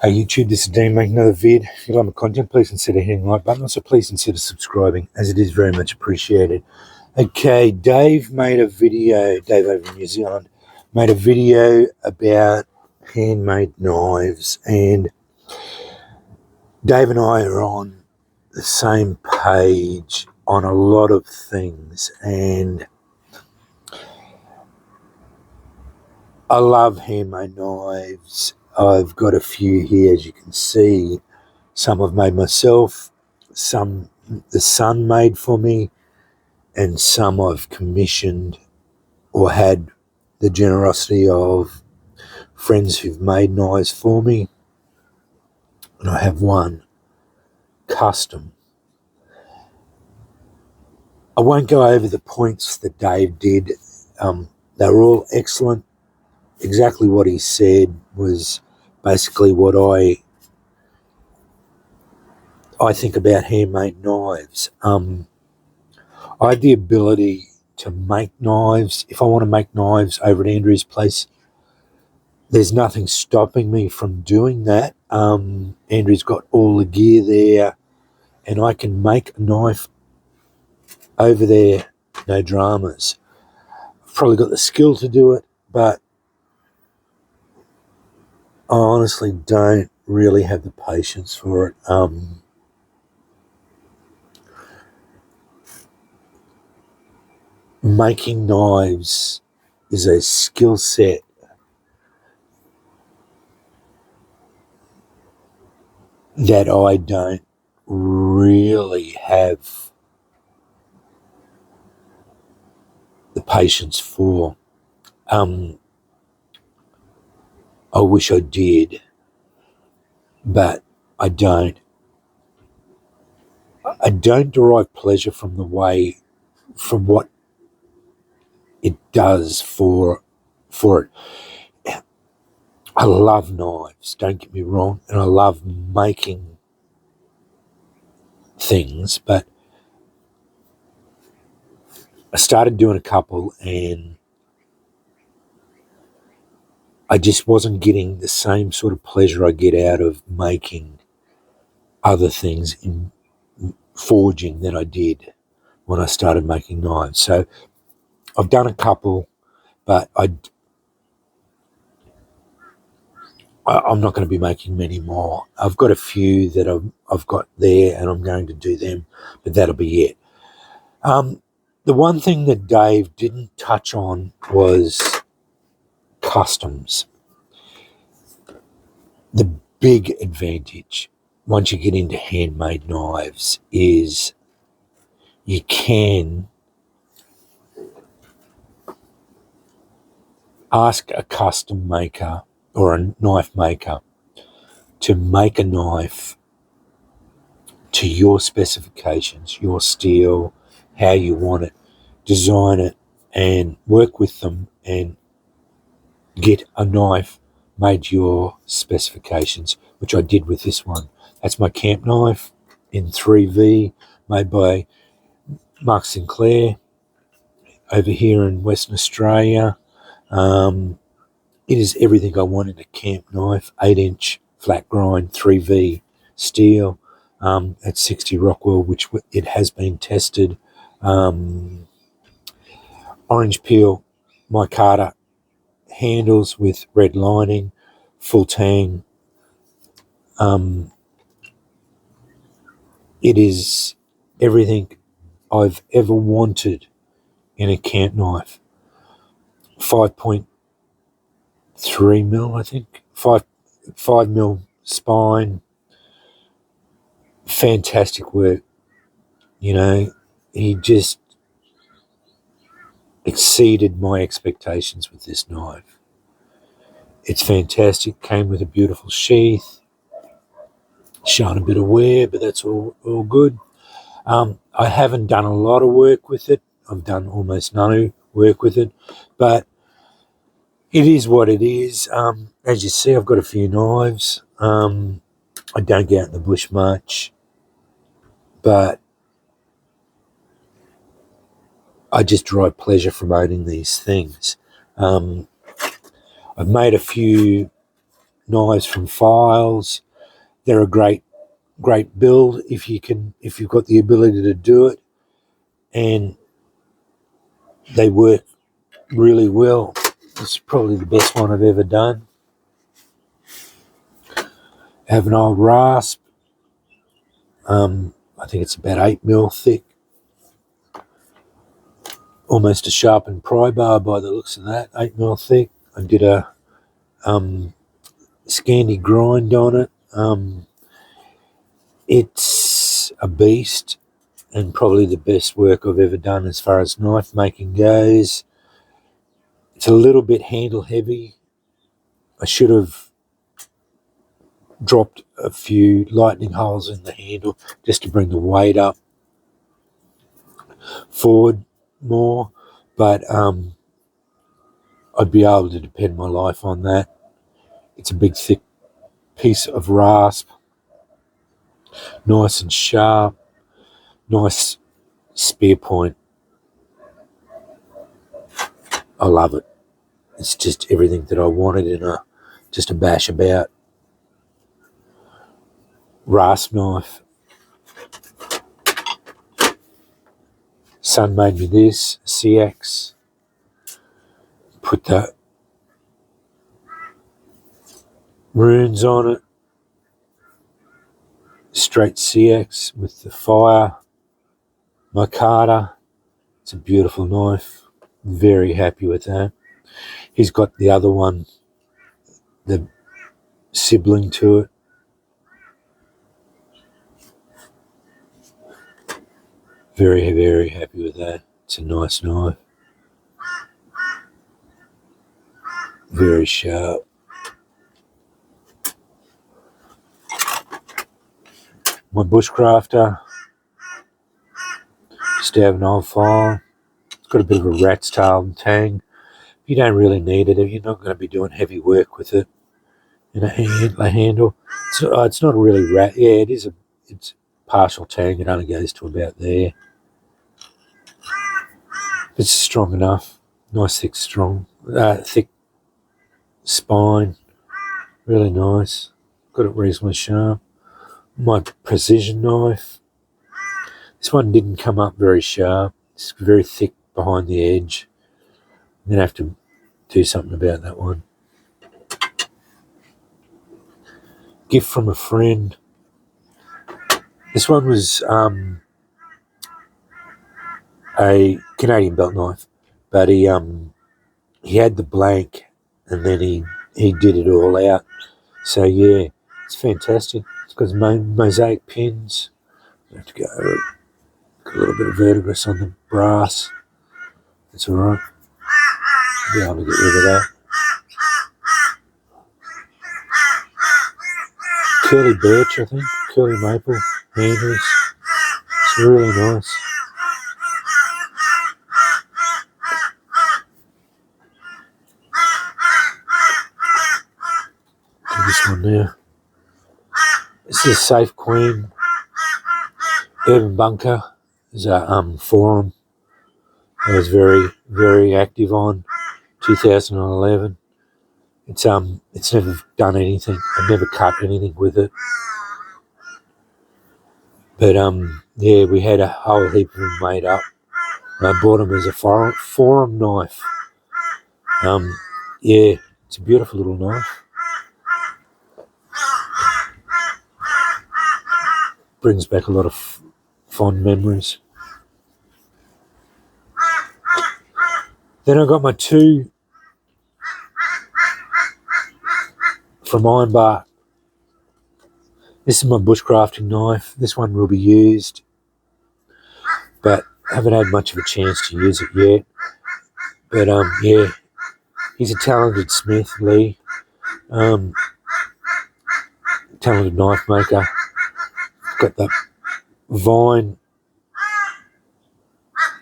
Hey YouTube, this is Dean making another vid. If you like my content, please consider hitting the like button. Also, please consider subscribing, as it is very much appreciated. Okay, Dave made a video, Dave over in New Zealand, made a video about handmade knives. And Dave and I are on the same page on a lot of things. And I love handmade knives. I've got a few here, as you can see. Some I've made myself, some the son made for me, and some I've commissioned or had the generosity of friends who've made knives for me. And I have one custom. I won't go over the points that Dave did. They were all excellent. Exactly what he said was basically what I think about handmade knives. I have the ability to make knives. If I want to make knives over at Andrew's place, there's nothing stopping me from doing that. Andrew's got all the gear there, and I can make a knife over there, no dramas. I've probably got the skill to do it, but I honestly don't really have the patience for it. Making knives is a skill set that I don't really have the patience for. I wish I did, but I don't. I don't derive pleasure from what it does for it. I love knives, don't get me wrong, and I love making things, but I started doing a couple and I just wasn't getting the same sort of pleasure I get out of making other things in forging that I did when I started making knives. So I've done a couple, but I'm not going to be making many more. I've got a few that I've got there and I'm going to do them, but that'll be it. The one thing that Dave didn't touch on was customs. The big advantage once you get into handmade knives is you can ask a custom maker or a knife maker to make a knife to your specifications, your steel, how you want it, design it, and work with them and get a knife made to your specifications, which I did with this one. That's my camp knife in 3V, made by Mark Sinclair over here in Western Australia. It is everything I want in a camp knife, 8-inch flat grind, 3V steel at 60 Rockwell, which it has been tested. Orange peel micarta handles with red lining, full tang. It is everything I've ever wanted in a camp knife. 5.3 mil, I think. 5 mil spine. Fantastic work. You know, he just exceeded my expectations with this knife. It's fantastic. Came with a beautiful sheath. Shown a bit of wear, but that's all good. I haven't done a lot of work with it. I've done almost no work with it, but it is what it is. As you see, I've got a few knives. I don't get out in the bush much, but I just derive pleasure from owning these things. I've made a few knives from files. They're a great build if you've got the ability to do it, and they work really well. It's probably the best one I've ever done. I have an old rasp. I think it's about 8mm thick. Almost a sharpened pry bar by the looks of that, 8mm thick. I did a Scandi grind on it. It's a beast and probably the best work I've ever done as far as knife making goes. It's a little bit handle heavy. I should have dropped a few lightning holes in the handle just to bring the weight up forward more, but I'd be able to depend my life on that. It's a big thick piece of rasp, nice and sharp, nice spear point. I love it. It's just everything that I wanted in just a bash about rasp knife. Son made me this CX. Put the runes on it. Straight CX with the fire. Micarta. It's a beautiful knife. Very happy with that. He's got the other one, the sibling to it. Very, very happy with that. It's a nice knife. Very sharp. My bushcrafter. Just have an old file. It's got a bit of a rat's tail and tang. You don't really need it. You're not going to be doing heavy work with it. In a handle. It's not really rat. Yeah, it's partial tang. It only goes to about there. It's strong enough. Nice, thick spine. Really nice. Got it reasonably sharp. My precision knife. This one didn't come up very sharp. It's very thick behind the edge. I'm going to have to do something about that one. Gift from a friend. This one was a Canadian belt knife, but he had the blank and then he did it all out. So yeah, it's fantastic. It's got mosaic pins. I have to go a little bit of verdigris on the brass. It's alright. Be able to get rid of that. Curly birch, I think. Curly maple handles. It's really nice. Do this one now. This is a Safe Queen Urban Bunker. It's a forum I was very, very active on. 2011. It's never done anything. I've never cut anything with it. But yeah, we had a whole heap of them made up. I bought them as a forum knife. Yeah, it's a beautiful little knife. Brings back a lot of fond memories. Then I got my two from Ironbark. This is my bushcrafting knife. This one will be used, but I haven't had much of a chance to use it yet. But yeah, he's a talented smith, Lee. Talented knife maker. Got the vine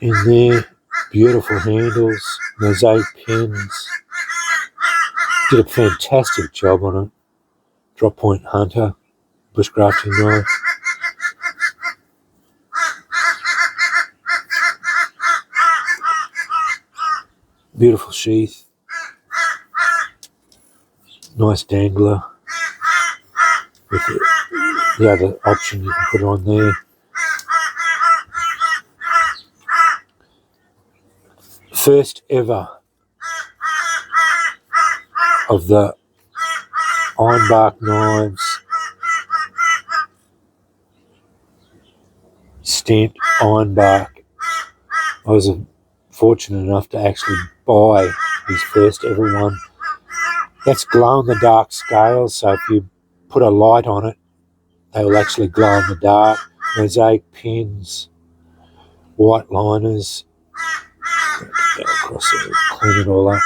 in there. Beautiful handles, mosaic pins. Did a fantastic job on it. Drop point hunter, bushcrafting knife. Beautiful sheath. Nice dangler. with the other option you can put on there. First ever of the ironbark knives, stamped ironbark. I was fortunate enough to actually buy his first ever one. That's glow-in-the-dark scales, so if you put a light on it, they will actually glow in the dark. Mosaic pins, white liners. Go across there, clean it all up.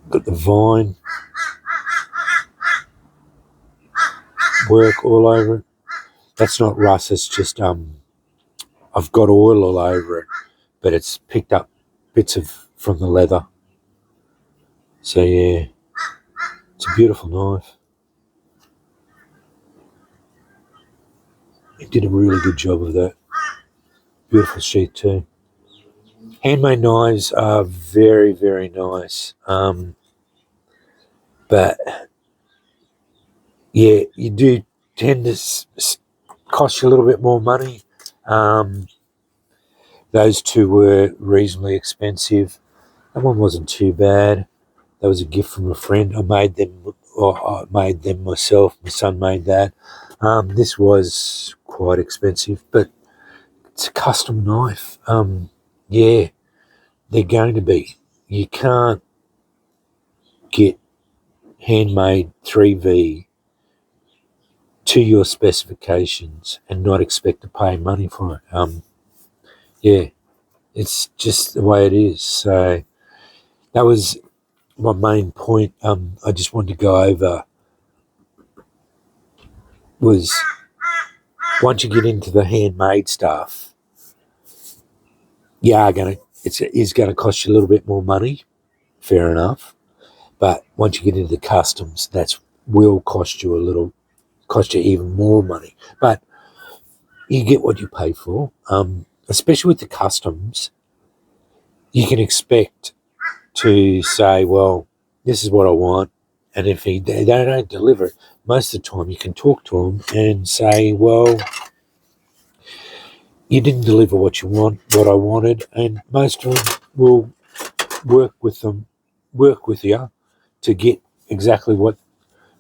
Got the vine work all over it. That's not rust, it's just I've got oil all over it, but it's picked up bits from the leather. So yeah, it's a beautiful knife. He did a really good job of that. Beautiful sheath too. Handmade knives are very, very nice. But yeah, you do tend to cost you a little bit more money. Those two were reasonably expensive. That one wasn't too bad. That was a gift from a friend. I made them myself. My son made that. This was quite expensive, but it's a custom knife. Yeah, they're going to be. You can't get handmade 3V to your specifications and not expect to pay money for it. Yeah, it's just the way it is. So that was my main point. I just wanted to go over was once you get into the handmade stuff, it is gonna cost you a little bit more money, fair enough. But once you get into the customs, that will cost you even more money. But you get what you pay for. Especially with the customs, you can expect to say, well, this is what I want. And if they don't deliver it, most of the time you can talk to them and say, well, you didn't deliver what I wanted. And most of them will work with you to get exactly what,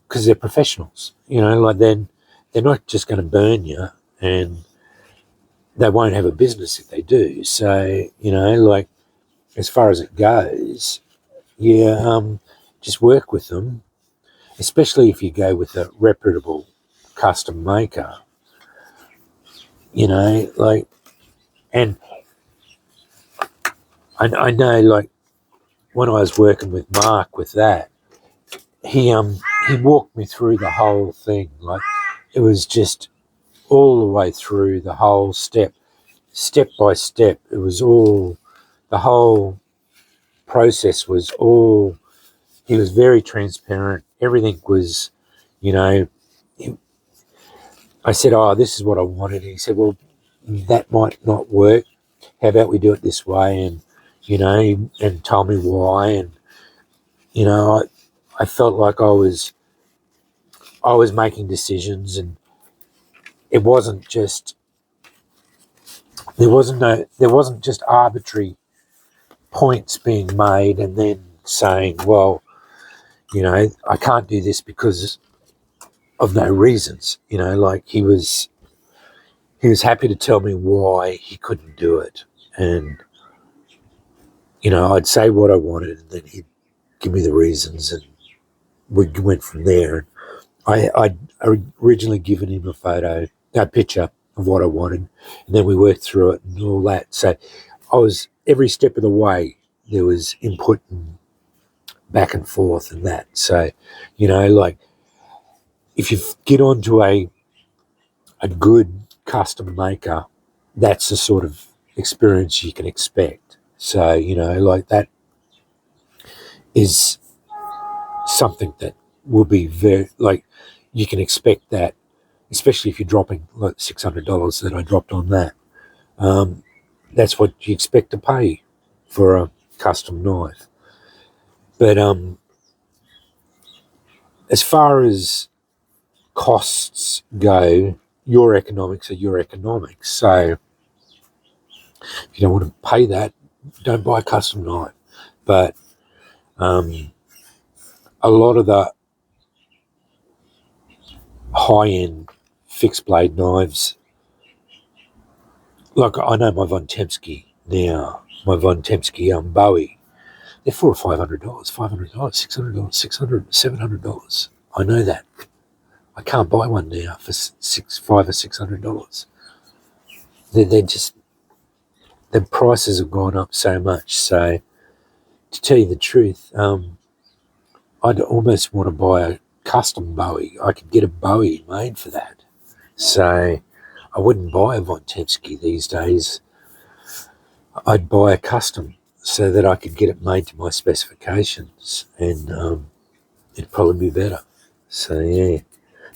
because they're professionals, like then they're not just going to burn you, and they won't have a business if they do. So, like as far as it goes, yeah, just work with them, especially if you go with a reputable custom maker, like, and I know, like, when I was working with Mark with that, he walked me through the whole thing. Like, it was just all the way through the whole step by step. It was all, the whole process was all, he was very transparent. Everything was, I said, oh, this is what I wanted. And he said, well, that might not work. How about we do it this way? And, and told me why. And, I felt like I was making decisions, and it wasn't just, there wasn't just arbitrary points being made and then saying, well, I can't do this because of no reasons. Like he was happy to tell me why he couldn't do it. And, I'd say what I wanted, and then he'd give me the reasons, and we went from there. I'd originally given him a picture of what I wanted, and then we worked through it and all that. So I was, every step of the way, there was input and back and forth and that. So, like, if you get onto a good custom maker, that's the sort of experience you can expect. So, like, that is something that will be very, like, you can expect that, especially if you're dropping like $600 that I dropped on that. That's what you expect to pay for a custom knife. But as far as costs go, your economics are your economics. So if you don't want to pay that, don't buy a custom knife. But a lot of the high-end fixed blade knives, like I know my Von Tempsky now, my Von Tempsky Bowie, they're $400 or $500, $500, $600, $600, $700. I know that. I can't buy one now for $500 or $600. They're just, the prices have gone up so much. So to tell you the truth, I'd almost want to buy a custom Bowie. I could get a Bowie made for that. So I wouldn't buy a Von Tempsky these days. I'd buy a custom so that I could get it made to my specifications, and it'd probably be better. So yeah.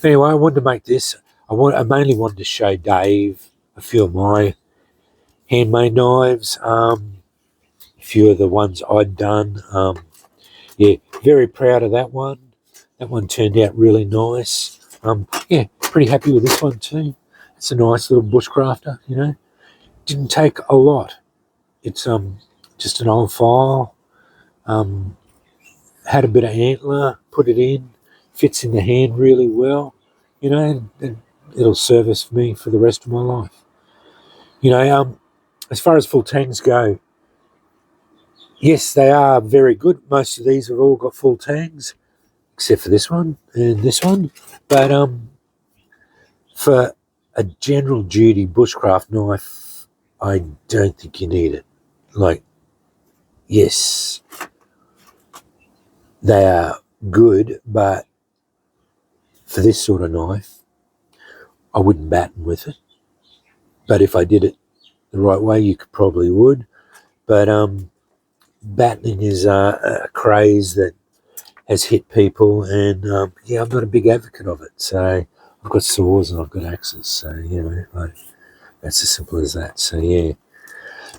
Anyway, I wanted to make this. I mainly wanted to show Dave a few of my handmade knives, a few of the ones I'd done. Yeah, very proud of that one. That one turned out really nice. Yeah, pretty happy with this one too. It's a nice little bushcrafter, you know. Didn't take a lot. It's just an old file. Had a bit of antler, put it in, fits in the hand really well, you know, and it'll service me for the rest of my life. You know, as far as full tangs go, yes, they are very good. Most of these have all got full tangs, except for this one and this one. But for a general duty bushcraft knife, I don't think you need it. Like, yes, they are good, but for this sort of knife, I wouldn't batten with it. But if I did it the right way, you probably would. But battening is a craze that has hit people, and yeah, I'm not a big advocate of it. So I've got saws and I've got axes, so you know, like, that's as simple as that. So yeah.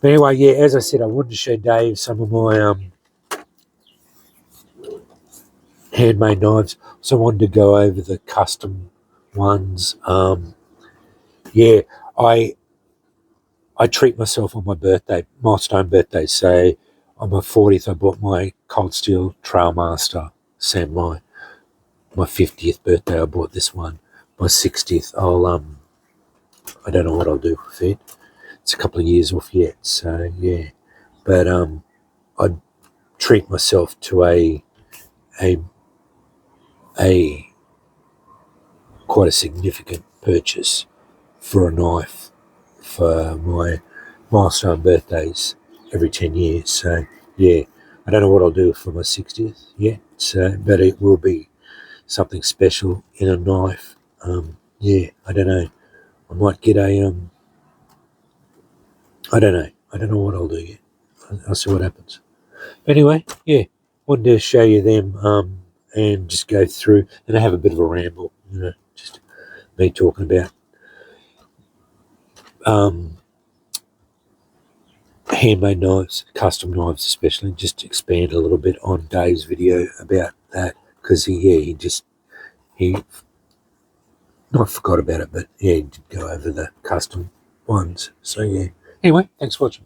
But anyway, yeah, as I said, I wanted to show Dave some of my handmade knives. So I wanted to go over the custom ones. Yeah, I treat myself on my birthday, milestone birthday. So on my 40th, I bought my Cold Steel Trailmaster Samurai. My 50th birthday, I bought this one. My 60th, I don't know what I'll do with it. It's a couple of years off yet, so yeah. But I'd treat myself to a quite a significant purchase for a knife for my milestone birthdays every 10 years. So yeah, I don't know what I'll do for my 60th yet, but it will be something special in a knife. Yeah, I don't know. I might get a I don't know. I don't know what I'll do yet. I'll see what happens. But anyway, yeah, wanted to show you them and just go through and have a bit of a ramble, you know, just me talking about handmade knives, custom knives especially, just to expand a little bit on Dave's video about that, because he not forgot about it, but yeah, he did go over the custom ones. So yeah. Anyway, thanks for watching.